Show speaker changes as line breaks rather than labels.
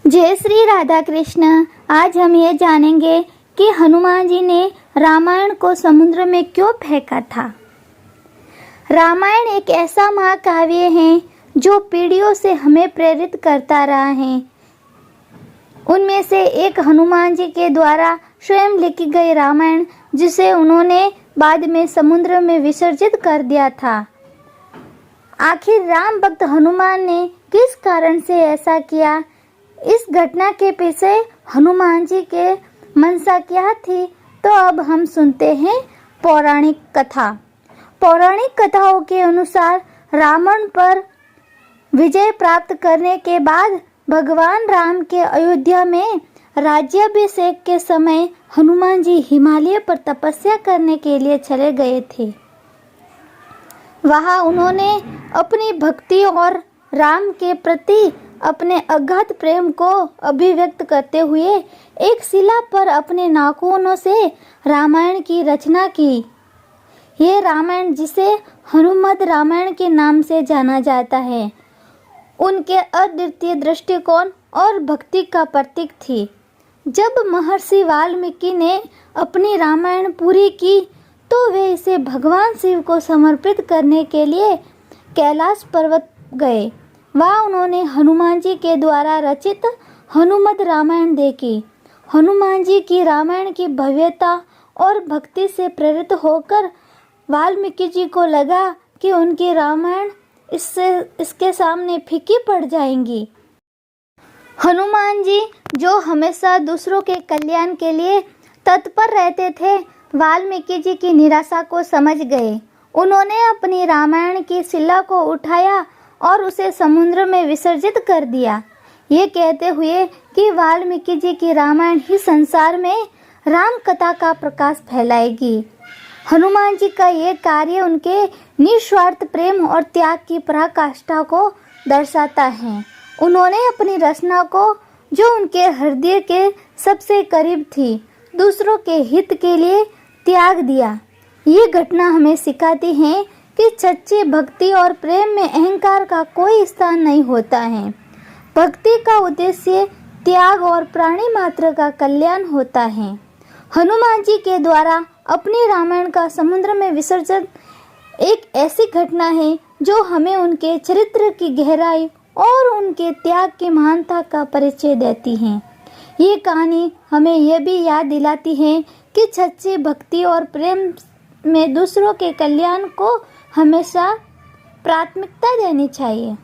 जय श्री राधा कृष्ण। आज हम ये जानेंगे कि हनुमान जी ने रामायण को समुद्र में क्यों फेंका था। रामायण एक ऐसा महाकाव्य है जो पीढ़ियों से हमें प्रेरित करता रहा है। उनमें से एक हनुमान जी के द्वारा स्वयं लिखी गई रामायण, जिसे उन्होंने बाद में समुद्र में विसर्जित कर दिया था। आखिर राम भक्त हनुमान ने किस कारण से ऐसा किया? इस घटना के पीछे हनुमान जी के मंशा क्या थी? तो अब हम सुनते हैं पौराणिक कथा। पौराणिक कथाओं के अनुसार रावण पर विजय प्राप्त करने के बाद भगवान राम के अयोध्या में राज्याभिषेक के समय हनुमान जी हिमालय पर तपस्या करने के लिए चले गए थे। वहां उन्होंने अपनी भक्ति और राम के प्रति अपने अगाध प्रेम को अभिव्यक्त करते हुए एक शिला पर अपने नाखूनों से रामायण की रचना की। यह रामायण, जिसे हनुमत रामायण के नाम से जाना जाता है, उनके अद्वितीय दृष्टिकोण और भक्ति का प्रतीक थी। जब महर्षि वाल्मीकि ने अपनी रामायण पूरी की तो वे इसे भगवान शिव को समर्पित करने के लिए कैलाश पर्वत गए। वहाँ उन्होंने हनुमान जी के द्वारा रचित हनुमत रामायण देखी। हनुमान जी की रामायण की भव्यता और भक्ति से प्रेरित होकर वाल्मीकि जी को लगा कि उनकी रामायण इसके सामने फीकी पड़ जाएंगी। हनुमान जी, जो हमेशा दूसरों के कल्याण के लिए तत्पर रहते थे, वाल्मीकि जी की निराशा को समझ गए। उन्होंने अपनी रामायण की शिला को उठाया और उसे समुद्र में विसर्जित कर दिया, ये कहते हुए कि वाल्मीकि जी की रामायण ही संसार में राम कथा का प्रकाश फैलाएगी। हनुमान जी का ये कार्य उनके निस्वार्थ प्रेम और त्याग की पराकाष्ठा को दर्शाता है। उन्होंने अपनी रचना को, जो उनके हृदय के सबसे करीब थी, दूसरों के हित के लिए त्याग दिया। ये घटना हमें सिखाती है कि सच्ची भक्ति और प्रेम में अहंकार का कोई स्थान नहीं होता है। भक्ति का उद्देश्य त्याग और प्राणी मात्र का कल्याण होता है। हनुमान जी के द्वारा अपनी रामायण का समुद्र में विसर्जन एक ऐसी घटना है जो हमें उनके चरित्र की गहराई और उनके त्याग की महानता का परिचय देती है। ये कहानी हमें यह भी याद दिलाती है कि सच्ची भक्ति और प्रेम में दूसरों के कल्याण को हमेशा प्राथमिकता देनी चाहिए।